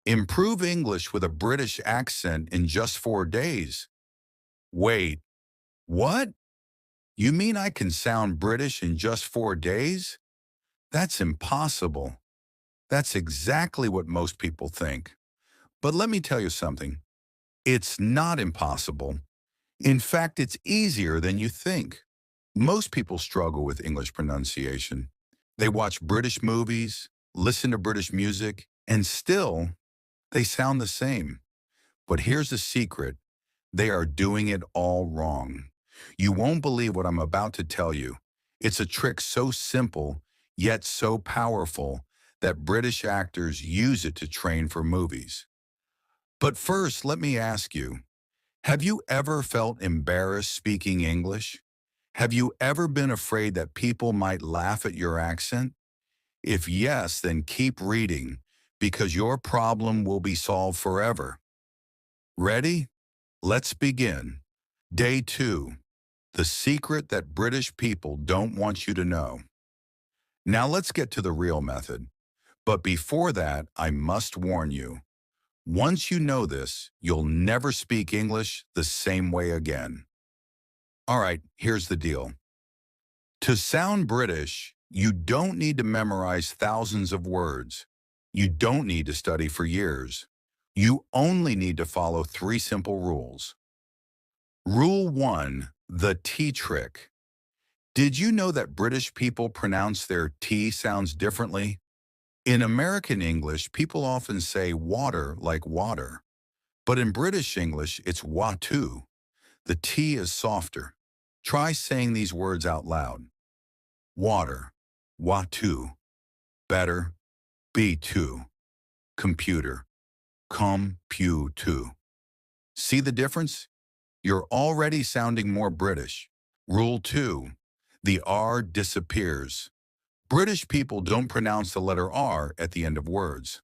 Improve English with a British accent in just 4 days. Wait, what? You mean I can sound British in just 4 days? That's impossible. That's exactly what most people think. But let me tell you something. It's not impossible. In fact, it's easier than you think. Most people struggle with English pronunciation. They watch British movies, listen to British music, and still, they sound the same. But here's the secret. They are doing it all wrong. You won't believe what I'm about to tell you. It's a trick so simple, yet so powerful, that British actors use it to train for movies. But first, let me ask you, have you ever felt embarrassed speaking English? Have you ever been afraid that people might laugh at your accent? If yes, then keep reading, because your problem will be solved forever. Ready? Let's begin. Day 2. The secret that British people don't want you to know. Now let's get to the real method. But before that, I must warn you. Once you know this, you'll never speak English the same way again. All right, here's the deal. To sound British, you don't need to memorize thousands of words. You don't need to study for years. You only need to follow 3 simple rules. Rule 1, the T trick. Did you know that British people pronounce their T sounds differently? In American English, people often say water like water. But in British English, it's watu. The T is softer. Try saying these words out loud. Water, watu. Better, B2. Computer, computu. See the difference? You're already sounding more British. Rule 2. The R disappears. British people don't pronounce the letter R at the end of words.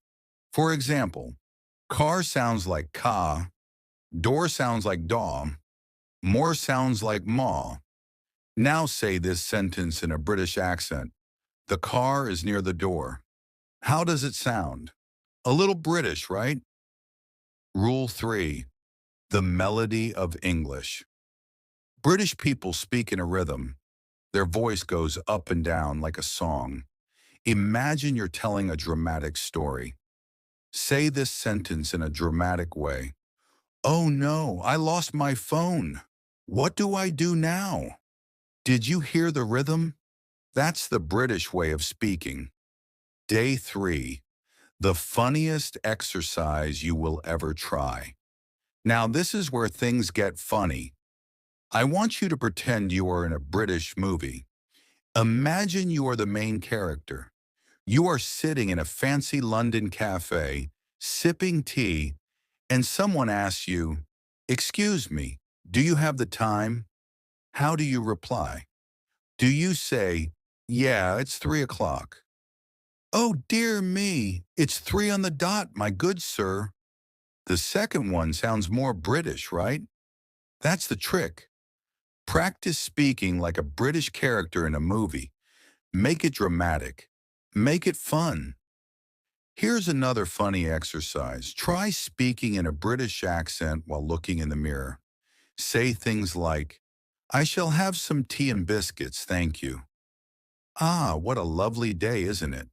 For example, car sounds like ka, door sounds like daw, more sounds like maw. Now say this sentence in a British accent. The car is near the door. How does it sound? A little British, right? Rule 3. The melody of English. British people speak in a rhythm. Their voice goes up and down like a song. Imagine you're telling a dramatic story. Say this sentence in a dramatic way. Oh no, I lost my phone. What do I do now? Did you hear the rhythm? That's the British way of speaking. Day 3. The funniest exercise you will ever try. Now, this is where things get funny. I want you to pretend you are in a British movie. Imagine you are the main character. You are sitting in a fancy London cafe, sipping tea, and someone asks you, "Excuse me, do you have the time?" How do you reply? Do you say, "Yeah, it's 3 o'clock"? "Oh, dear me, it's 3 on the dot, my good sir." The second one sounds more British, right? That's the trick. Practice speaking like a British character in a movie. Make it dramatic. Make it fun. Here's another funny exercise. Try speaking in a British accent while looking in the mirror. Say things like, "I shall have some tea and biscuits, thank you." "Ah, what a lovely day, isn't it?"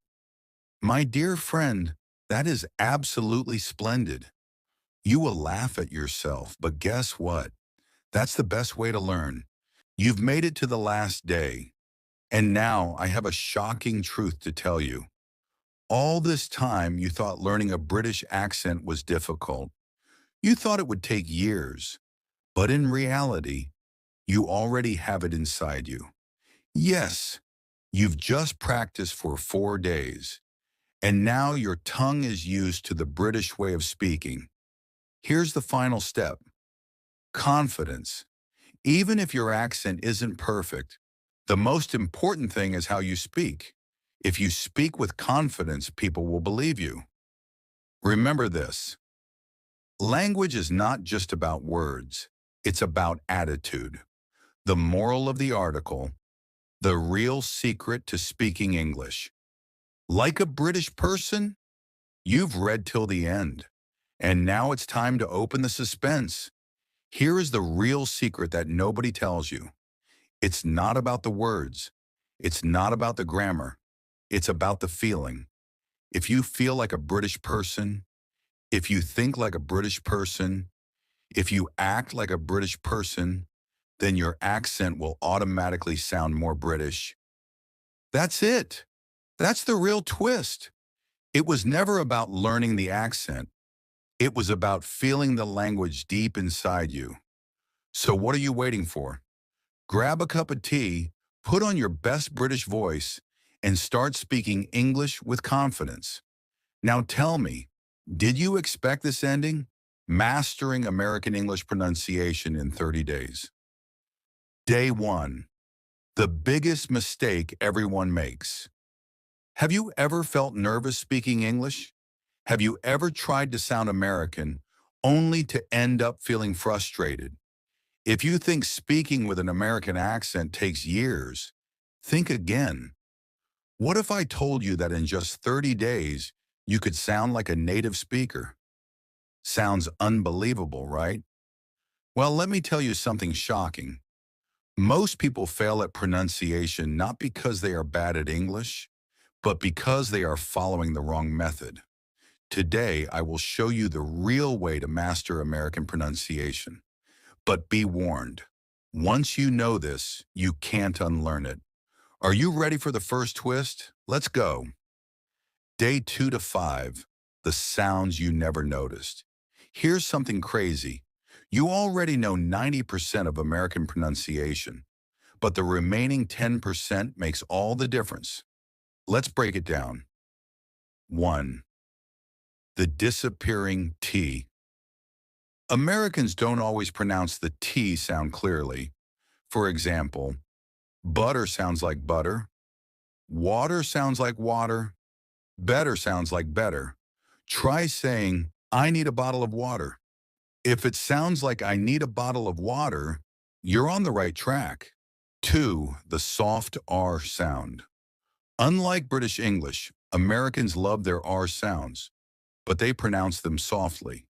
"My dear friend, that is absolutely splendid." You will laugh at yourself, but guess what? That's the best way to learn. You've made it to the last day, and now I have a shocking truth to tell you. All this time you thought learning a British accent was difficult. You thought it would take years, but in reality, you already have it inside you. Yes, you've just practiced for 4 days, and now your tongue is used to the British way of speaking. Here's the final step. Confidence. Even if your accent isn't perfect, the most important thing is how you speak. If you speak with confidence, people will believe you. Remember this. Language is not just about words. It's about attitude. The moral of the article, the real secret to speaking English. Like a British person, you've read till the end. And now it's time to open the suspense. Here is the real secret that nobody tells you. It's not about the words. It's not about the grammar. It's about the feeling. If you feel like a British person, if you think like a British person, if you act like a British person, then your accent will automatically sound more British. That's it. That's the real twist. It was never about learning the accent. It was about feeling the language deep inside you. So what are you waiting for? Grab a cup of tea, put on your best British voice, and start speaking English with confidence. Now tell me, did you expect this ending? Mastering American English pronunciation in 30 days. Day 1. The biggest mistake everyone makes. Have you ever felt nervous speaking English? Have you ever tried to sound American only to end up feeling frustrated? If you think speaking with an American accent takes years, think again. What if I told you that in just 30 days, you could sound like a native speaker? Sounds unbelievable, right? Well, let me tell you something shocking. Most people fail at pronunciation not because they are bad at English, but because they are following the wrong method. Today, I will show you the real way to master American pronunciation. But be warned, once you know this, you can't unlearn it. Are you ready for the first twist? Let's go. Day 2 to 5, the sounds you never noticed. Here's something crazy. You already know 90% of American pronunciation, but the remaining 10% makes all the difference. Let's break it down. 1. The disappearing T. Americans don't always pronounce the T sound clearly. For example, butter sounds like butter, water sounds like water, better sounds like better. Try saying, "I need a bottle of water." If it sounds like "I need a bottle of water," you're on the right track. 2. The soft R sound. Unlike British English, Americans love their R sounds, but they pronounce them softly.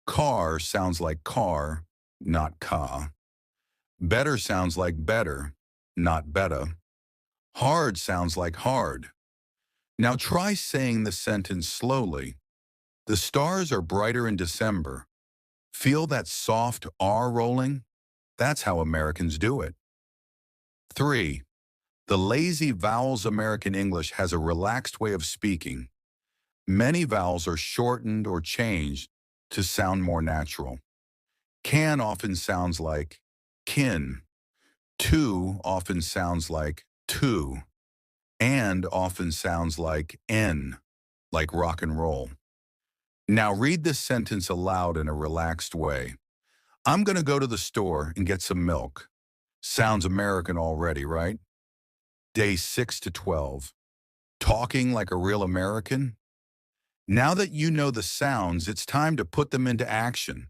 Car sounds like car, not ka. Better sounds like better, not betta. Hard sounds like hard. Now try saying the sentence slowly. The stars are brighter in December. Feel that soft R rolling? That's how Americans do it. 3. The lazy vowels. American English has a relaxed way of speaking. Many vowels are shortened or changed to sound more natural. Can often sounds like kin. To often sounds like to. And often sounds like n, like rock and roll. Now read this sentence aloud in a relaxed way. I'm going to go to the store and get some milk. Sounds American already, right? Day 6 to 12. Talking like a real American? Now that you know the sounds, it's time to put them into action.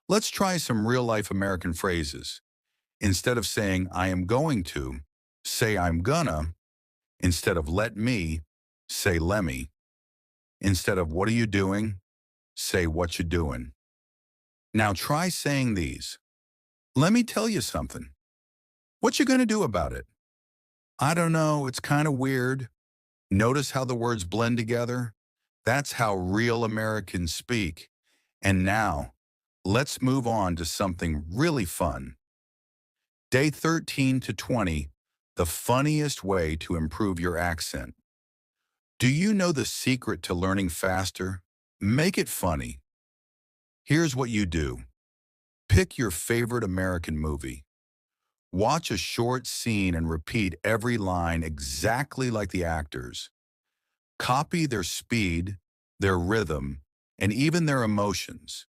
Let's try some real-life American phrases. Instead of saying, I am going to, say I'm gonna. Instead of let me, say lemme. Instead of what are you doing, say what you doing. Now try saying these. Let me tell you something. What you gonna do about it? I don't know, it's kind of weird. Notice how the words blend together? That's how real Americans speak. And now, let's move on to something really fun. Day 13 to 20, the funniest way to improve your accent. Do you know the secret to learning faster? Make it funny. Here's what you do. Pick your favorite American movie. Watch a short scene and repeat every line exactly like the actors. Copy their speed, their rhythm, and even their emotions.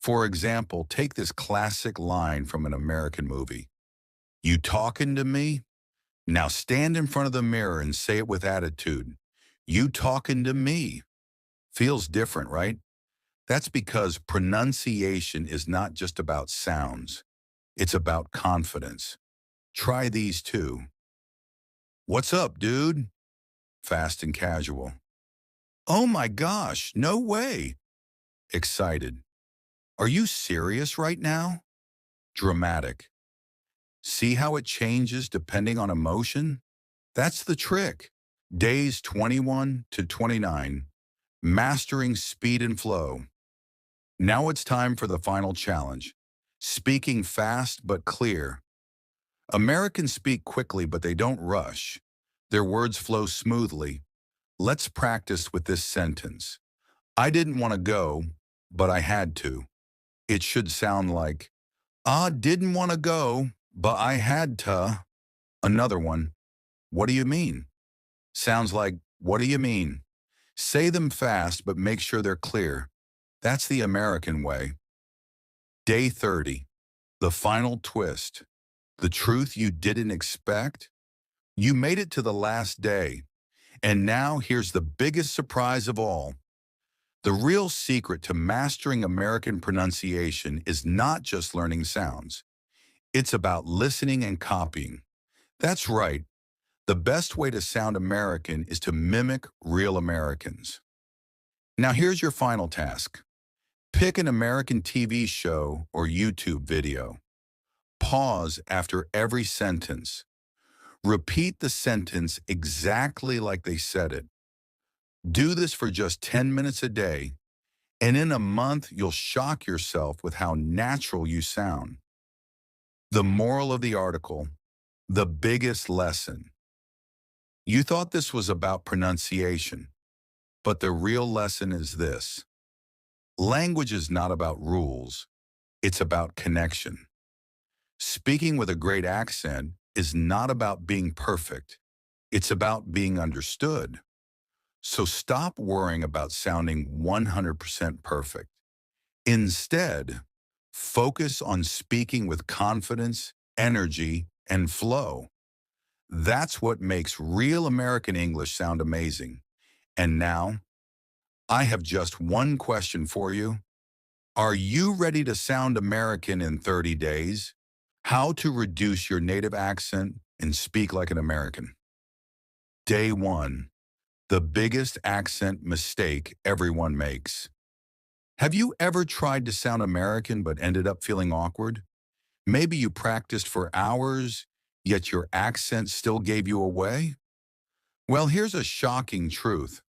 For example, take this classic line from an American movie. You talking to me? Now stand in front of the mirror and say it with attitude. You talking to me? Feels different, right? That's because pronunciation is not just about sounds. It's about confidence. Try these too. What's up, dude? Fast and casual. Oh my gosh, no way. Excited. Are you serious right now? Dramatic. See how it changes depending on emotion? That's the trick. Days 21 to 29, mastering speed and flow. Now it's time for the final challenge. Speaking fast but clear. Americans speak quickly, but they don't rush. Their words flow smoothly. Let's practice with this sentence. I didn't want to go, but I had to. It should sound like, I didn't want to go, but I had to. Another one. What do you mean? Sounds like, what do you mean? Say them fast, but make sure they're clear. That's the American way. Day 30. The final twist. The truth you didn't expect? You made it to the last day. And now here's the biggest surprise of all. The real secret to mastering American pronunciation is not just learning sounds. It's about listening and copying. That's right. The best way to sound American is to mimic real Americans. Now here's your final task. Pick an American TV show or YouTube video. Pause after every sentence. Repeat the sentence exactly like they said it. Do this for just 10 minutes a day, and in a month you'll shock yourself with how natural you sound. The moral of the article, the biggest lesson. You thought this was about pronunciation, but the real lesson is this. Language is not about rules, it's about connection. Speaking with a great accent is not about being perfect, it's about being understood. So stop worrying about sounding 100% perfect. Instead, focus on speaking with confidence, energy, and flow. That's what makes real American English sound amazing. And now, I have just one question for you. Are you ready to sound American in 30 days? How to reduce your native accent and speak like an American. Day 1. The biggest accent mistake everyone makes. Have you ever tried to sound American but ended up feeling awkward? Maybe you practiced for hours, yet your accent still gave you away? Well, here's a shocking truth.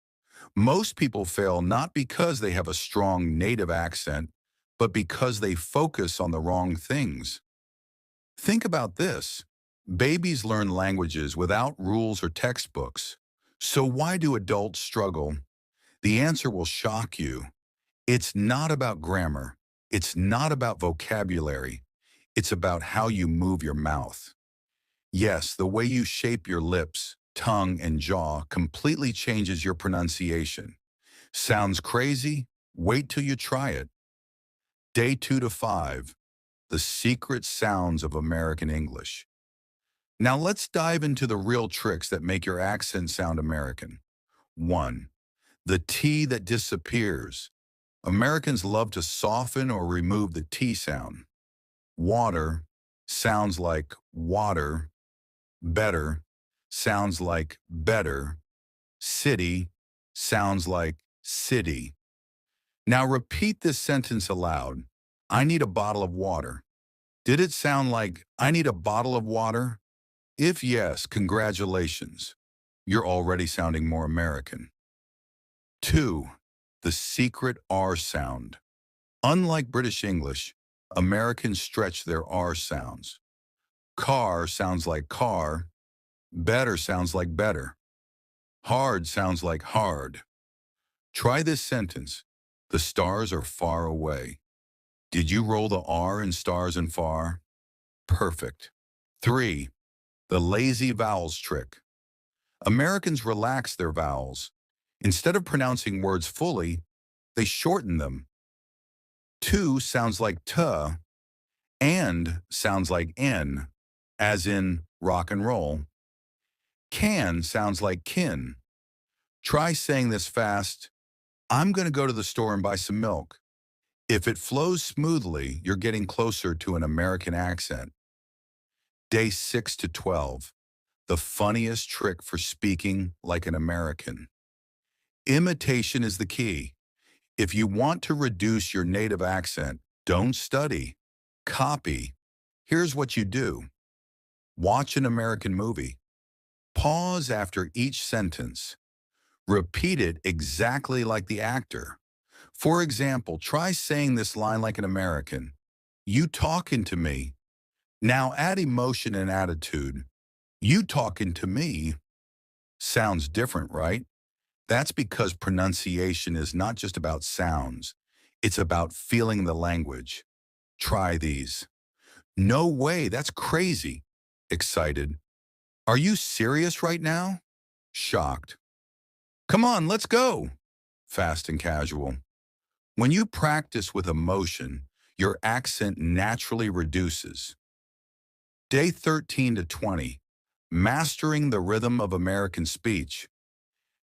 Most people fail not because they have a strong native accent, but because they focus on the wrong things. Think about this. Babies learn languages without rules or textbooks. So why do adults struggle? The answer will shock you. It's not about grammar. It's not about vocabulary. It's about how you move your mouth. Yes, the way you shape your lips, tongue, and jaw completely changes your pronunciation. Sounds crazy? Wait till you try it. Day 2 to 5. The secret sounds of American English. Now let's dive into the real tricks that make your accent sound American. 1. The T that disappears. Americans love to soften or remove the T sound. Water sounds like water. Better sounds like better. City sounds like city. Now repeat this sentence aloud. I need a bottle of water. Did it sound like I need a bottle of water? If yes, congratulations. You're already sounding more American. 2. The secret R sound. Unlike British English, Americans stretch their R sounds. Car sounds like car. Better sounds like better. Hard sounds like hard. Try this sentence. The stars are far away. Did you roll the R in stars and far? Perfect. 3. The lazy vowels trick. Americans relax their vowels. Instead of pronouncing words fully, they shorten them. To sounds like tuh, and sounds like n, as in rock and roll. Can sounds like kin. Try saying this fast. I'm going to go to the store and buy some milk. If it flows smoothly, you're getting closer to an American accent. Day 6 to 12. The funniest trick for speaking like an American. Imitation is the key. If you want to reduce your native accent, don't study. Copy. Here's what you do. Watch an American movie. Pause after each sentence. Repeat it exactly like the actor. For example, try saying this line like an American. You talking to me. Now add emotion and attitude. You talking to me. Sounds different, right? That's because pronunciation is not just about sounds. It's about feeling the language. Try these. No way, that's crazy. Excited. Are you serious right now? Shocked. Come on, let's go. Fast and casual. When you practice with emotion, your accent naturally reduces. Day 13 to 20. Mastering the rhythm of American speech.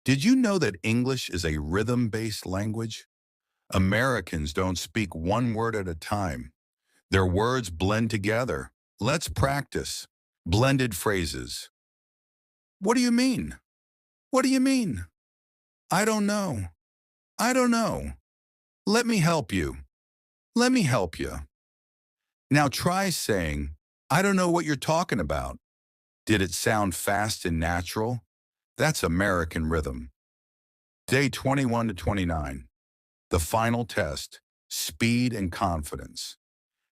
Did you know that English is a rhythm-based language? Americans don't speak one word at a time. Their words blend together. Let's practice. Blended phrases. What do you mean? What do you mean? I don't know. I don't know. Let me help you. Let me help you. Now try saying, I don't know what you're talking about. Did it sound fast and natural? That's American rhythm. Day 21 to 29. The final test, speed and confidence.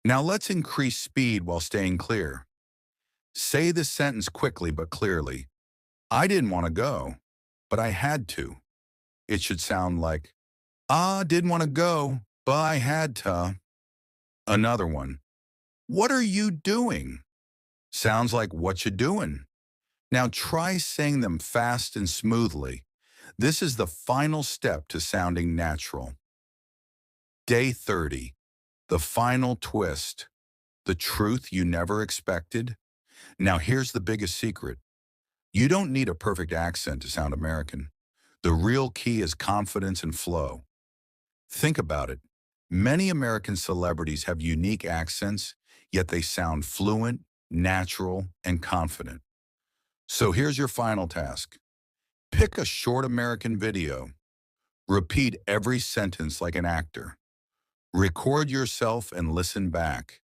Now let's increase speed while staying clear. Say this sentence quickly but clearly. I didn't want to go, but I had to. It should sound like, I didn't want to go, but I had to. Another one. What are you doing? Sounds like what you doing. Now try saying them fast and smoothly. This is the final step to sounding natural. Day 30. The final twist. The truth you never expected. Now here's the biggest secret. You don't need a perfect accent to sound American. The real key is confidence and flow. Think about it. Many American celebrities have unique accents, yet they sound fluent, natural, and confident. So here's your final task. Pick a short American video. Repeat every sentence like an actor. Record yourself and listen back.